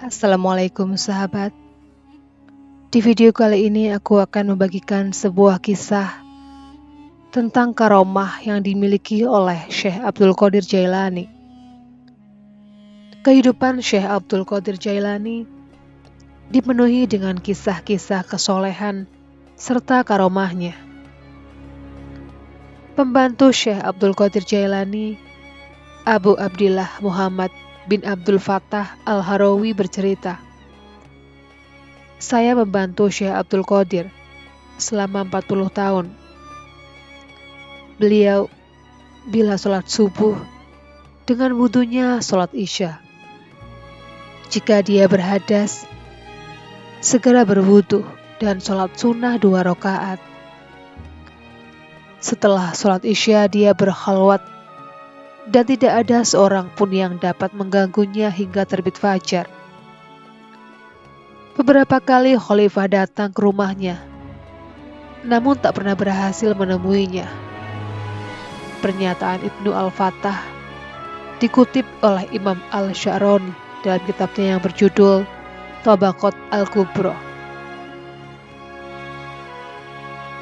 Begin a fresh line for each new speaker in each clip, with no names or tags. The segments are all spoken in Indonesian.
Assalamualaikum sahabat. Di video kali ini aku akan membagikan sebuah kisah tentang karomah yang dimiliki oleh Syekh Abdul Qadir Jailani. Kehidupan Syekh Abdul Qadir Jailani dipenuhi dengan kisah-kisah kesolehan serta karomahnya. Pembantu Syekh Abdul Qadir Jailani, Abu Abdillah Muhammad bin Abdul Fattah Al-Harawi bercerita, "Saya membantu Syekh Abdul Qadir selama 40 tahun. Beliau bila sholat subuh, dengan wudhunya sholat isya. Jika dia berhadas, segera berwudhu dan sholat sunnah 2 rakaat. Setelah sholat isya dia berkhalwat dan tidak ada seorang pun yang dapat mengganggunya hingga terbit fajar. Beberapa kali khalifah datang ke rumahnya, namun tak pernah berhasil menemuinya." Pernyataan Ibnu Al-Fattah dikutip oleh Imam Al-Sya'rani dalam kitabnya yang berjudul Tabaqat Al-Kubra.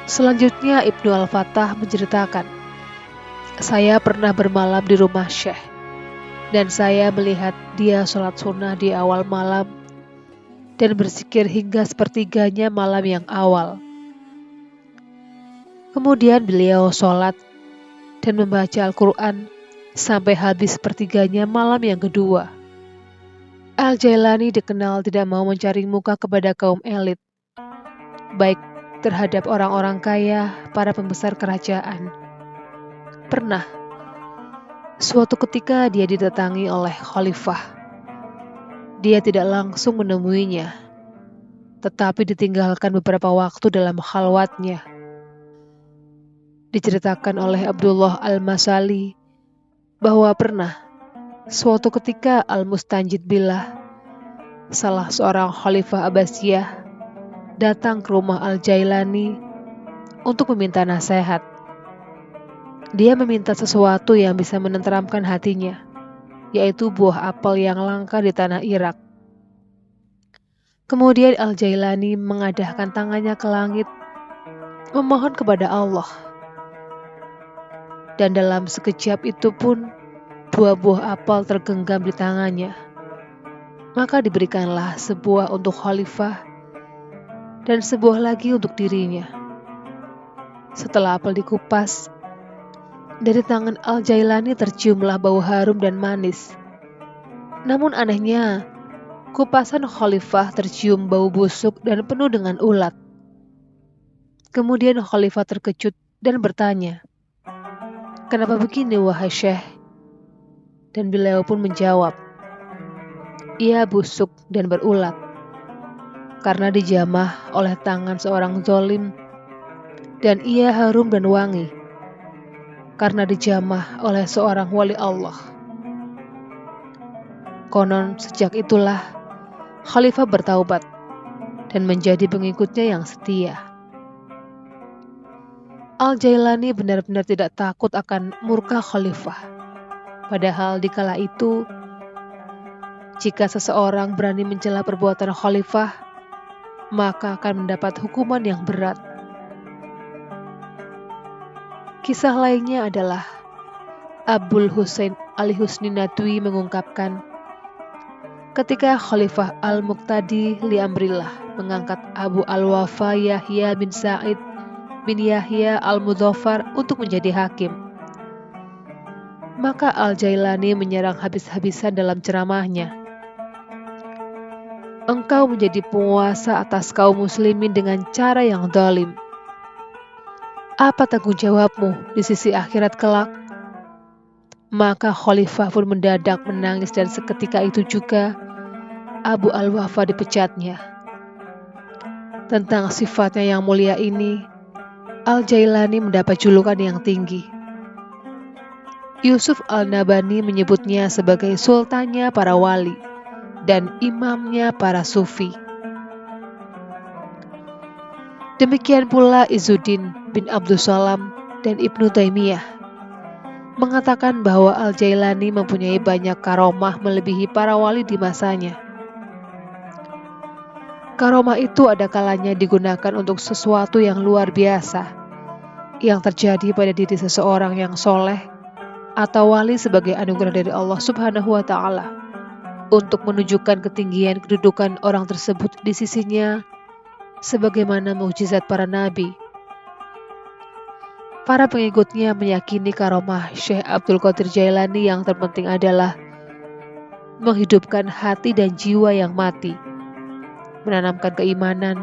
Selanjutnya Ibnu Al-Fattah menceritakan, "Saya pernah bermalam di rumah Syekh dan saya melihat dia sholat sunnah di awal malam dan berzikir hingga sepertiganya malam yang awal. Kemudian beliau sholat dan membaca Al-Quran sampai habis sepertiganya malam yang kedua." Al-Jailani dikenal tidak mau mencari muka kepada kaum elit, baik terhadap orang-orang kaya, para pembesar kerajaan. Pernah, suatu ketika dia didatangi oleh khalifah. Dia tidak langsung menemuinya, tetapi ditinggalkan beberapa waktu dalam khalwatnya. Diceritakan oleh Abdullah Al-Masali bahwa pernah suatu ketika Al-Mustanjid Billah, salah seorang khalifah Abbasiyah, datang ke rumah Al-Jailani untuk meminta nasihat. Dia meminta sesuatu yang bisa menenteramkan hatinya, yaitu buah apel yang langka di tanah Irak. Kemudian Al-Jailani mengadahkan tangannya ke langit, memohon kepada Allah. Dan dalam sekejap itu pun, buah-buah apel tergenggam di tangannya. Maka diberikanlah sebuah untuk khalifah dan sebuah lagi untuk dirinya. Setelah apel dikupas, dari tangan Al-Jailani terciumlah bau harum dan manis. Namun anehnya, kupasan khalifah tercium bau busuk dan penuh dengan ulat. Kemudian khalifah terkejut dan bertanya, "Kenapa begini wahai Syekh?" Dan beliau pun menjawab, "Ia busuk dan berulat karena dijamah oleh tangan seorang zalim, dan ia harum dan wangi karena dijamah oleh seorang wali Allah." Konon sejak itulah khalifah bertaubat dan menjadi pengikutnya yang setia. Al-Jailani benar-benar tidak takut akan murka khalifah. Padahal dikala itu, jika seseorang berani mencela perbuatan khalifah, maka akan mendapat hukuman yang berat. Kisah lainnya adalah Abul Husain Al-Husni Nadwi mengungkapkan, ketika Khalifah Al-Muqtadi li Amrillah mengangkat Abu Al-Wafa Yahya bin Sa'id bin Yahya Al-Mudzaffar untuk menjadi hakim, maka Al-Jailani menyerang habis-habisan dalam ceramahnya, "Engkau menjadi penguasa atas kaum muslimin dengan cara yang zalim. Apa tanggung jawabmu di sisi akhirat kelak?" Maka khalifah pun mendadak menangis dan seketika itu juga Abu Al-Wafa dipecatnya. Tentang sifatnya yang mulia ini, Al-Jailani mendapat julukan yang tinggi. Yusuf Al-Nabhani menyebutnya sebagai sultannya para wali dan imamnya para sufi. Demikian pula Izzuddin bin Abdus Salam dan Ibnu Taimiyah mengatakan bahwa Al-Jailani mempunyai banyak karomah melebihi para wali di masanya. Karomah itu ada kalanya digunakan untuk sesuatu yang luar biasa, yang terjadi pada diri seseorang yang soleh atau wali sebagai anugerah dari Allah Subhanahu wa Ta'ala, untuk menunjukkan ketinggian kedudukan orang tersebut di sisinya, sebagaimana mukjizat para nabi. Para pengikutnya meyakini karomah Syekh Abdul Qadir Jailani yang terpenting adalah menghidupkan hati dan jiwa yang mati, menanamkan keimanan,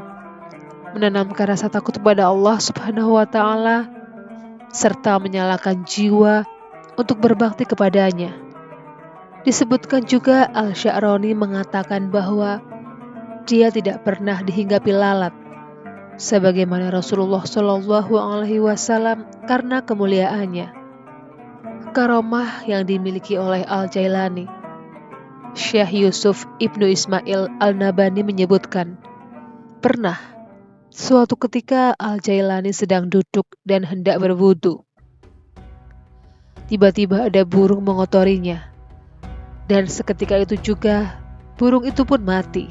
menanamkan rasa takut kepada Allah Subhanahu wa Ta'ala, serta menyalakan jiwa untuk berbakti kepadanya. Disebutkan juga Al-Sya'rani mengatakan bahwa dia tidak pernah dihinggapi lalat, sebagaimana Rasulullah Shallallahu Alaihi Wasallam karena kemuliaannya. Karomah yang dimiliki oleh Al-Jailani. Syekh Yusuf Ibnu Ismail Al-Nabani menyebutkan, pernah suatu ketika Al-Jailani sedang duduk dan hendak berwudu. Tiba-tiba ada burung mengotorinya, dan seketika itu juga burung itu pun mati.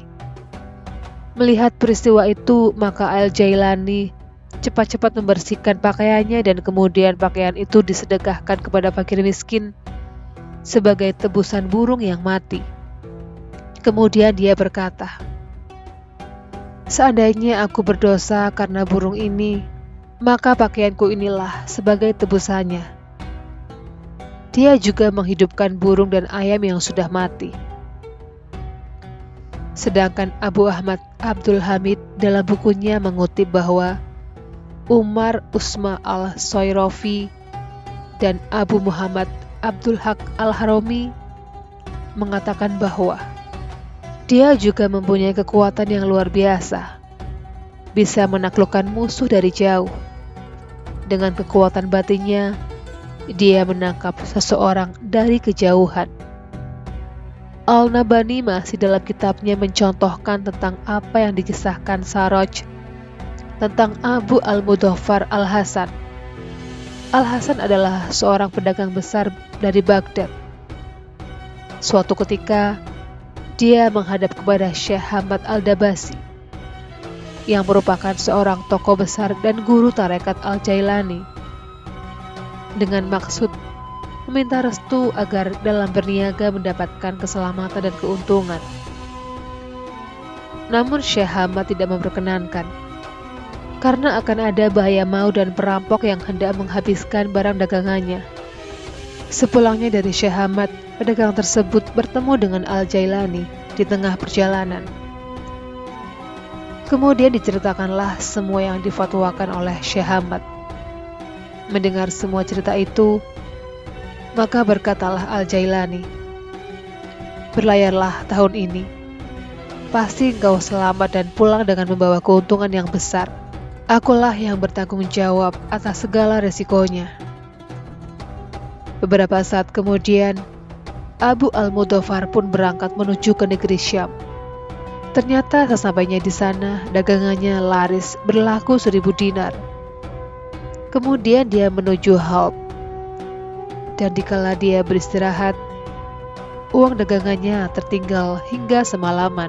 Melihat peristiwa itu, maka Al-Jailani cepat-cepat membersihkan pakaiannya dan kemudian pakaian itu disedekahkan kepada fakir miskin sebagai tebusan burung yang mati. Kemudian dia berkata, seandainya aku berdosa karena burung ini, maka pakaianku inilah sebagai tebusannya. Dia juga menghidupkan burung dan ayam yang sudah mati. Sedangkan Abu Ahmad Abdul Hamid dalam bukunya mengutip bahwa Umar Usma al-Soyrofi dan Abu Muhammad Abdul Haq al-Harami mengatakan bahwa dia juga mempunyai kekuatan yang luar biasa, bisa menaklukkan musuh dari jauh. Dengan kekuatan batinnya, dia menangkap seseorang dari kejauhan. Al-Nabani masih dalam kitabnya mencontohkan tentang apa yang dikisahkan Saroj tentang Abu Al-Mudhaffar Al-Hasan. Al-Hasan adalah seorang pedagang besar dari Baghdad. Suatu ketika, dia menghadap kepada Syekh Hamad Al-Dabasi, yang merupakan seorang tokoh besar dan guru tarekat Al-Jailani, dengan maksud meminta restu agar dalam berniaga mendapatkan keselamatan dan keuntungan. Namun Syekh Hamad tidak memperkenankan, karena akan ada bahaya maut dan perampok yang hendak menghabiskan barang dagangannya. Sepulangnya dari Syekh Hamad, pedagang tersebut bertemu dengan Al-Jailani di tengah perjalanan. Kemudian diceritakanlah semua yang difatwakan oleh Syekh Hamad. Mendengar semua cerita itu, maka berkatalah Al-Jailani, berlayarlah tahun ini. Pasti engkau selamat dan pulang dengan membawa keuntungan yang besar. Akulah yang bertanggung jawab atas segala resikonya. Beberapa saat kemudian, Abu Al-Mudhaffar pun berangkat menuju ke negeri Syam. Ternyata sesampainya di sana, dagangannya laris berlaku 1000 dinar. Kemudian dia menuju Halb, dan dikala dia beristirahat, uang dagangannya tertinggal hingga semalaman.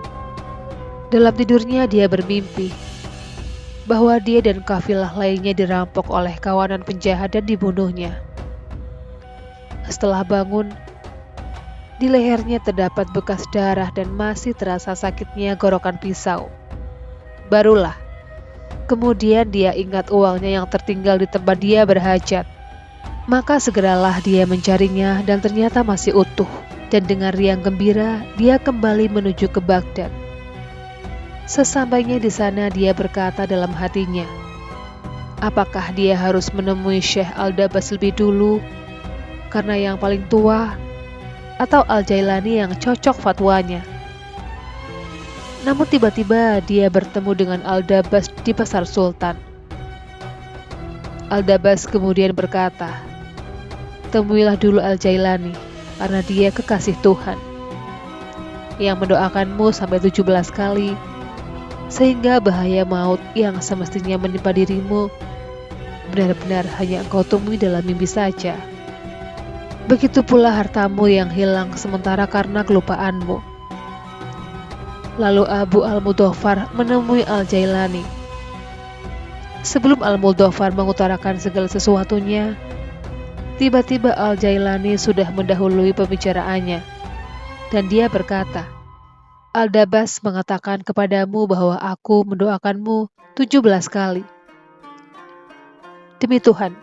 Dalam tidurnya dia bermimpi bahwa dia dan kafilah lainnya dirampok oleh kawanan penjahat dan dibunuhnya. Setelah bangun, di lehernya terdapat bekas darah dan masih terasa sakitnya gorokan pisau. Barulah kemudian dia ingat uangnya yang tertinggal di tempat dia berhajat. Maka segeralah dia mencarinya dan ternyata masih utuh. Dan dengan riang gembira, dia kembali menuju ke Baghdad. Sesampainya di sana dia berkata dalam hatinya, apakah dia harus menemui Syekh Al-Dabas lebih dulu karena yang paling tua, atau Al-Jailani yang cocok fatwanya? Namun tiba-tiba dia bertemu dengan Al-Dabas di Pasar Sultan. Al-Dabas kemudian berkata, temuilah dulu Al-Jailani, karena dia kekasih Tuhan, yang mendoakanmu sampai 17 kali, sehingga bahaya maut yang semestinya menimpa dirimu benar-benar hanya engkau temui dalam mimpi saja. Begitu pula hartamu yang hilang sementara karena kelupaanmu. Lalu Abu Al-Mudhaffar menemui Al-Jailani. Sebelum Al-Mudhaffar mengutarakan segala sesuatunya, tiba-tiba Al-Jailani sudah mendahului pembicaraannya, dan dia berkata, Al-Dabas mengatakan kepadamu bahwa aku mendoakanmu 17 kali. Demi Tuhan,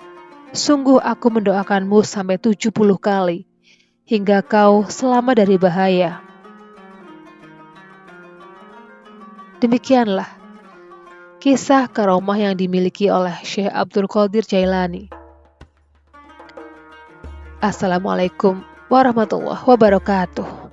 sungguh aku mendoakanmu sampai 70 kali, hingga kau selamat dari bahaya. Demikianlah kisah karomah yang dimiliki oleh Syekh Abdul Qadir Jailani. Assalamualaikum warahmatullahi wabarakatuh.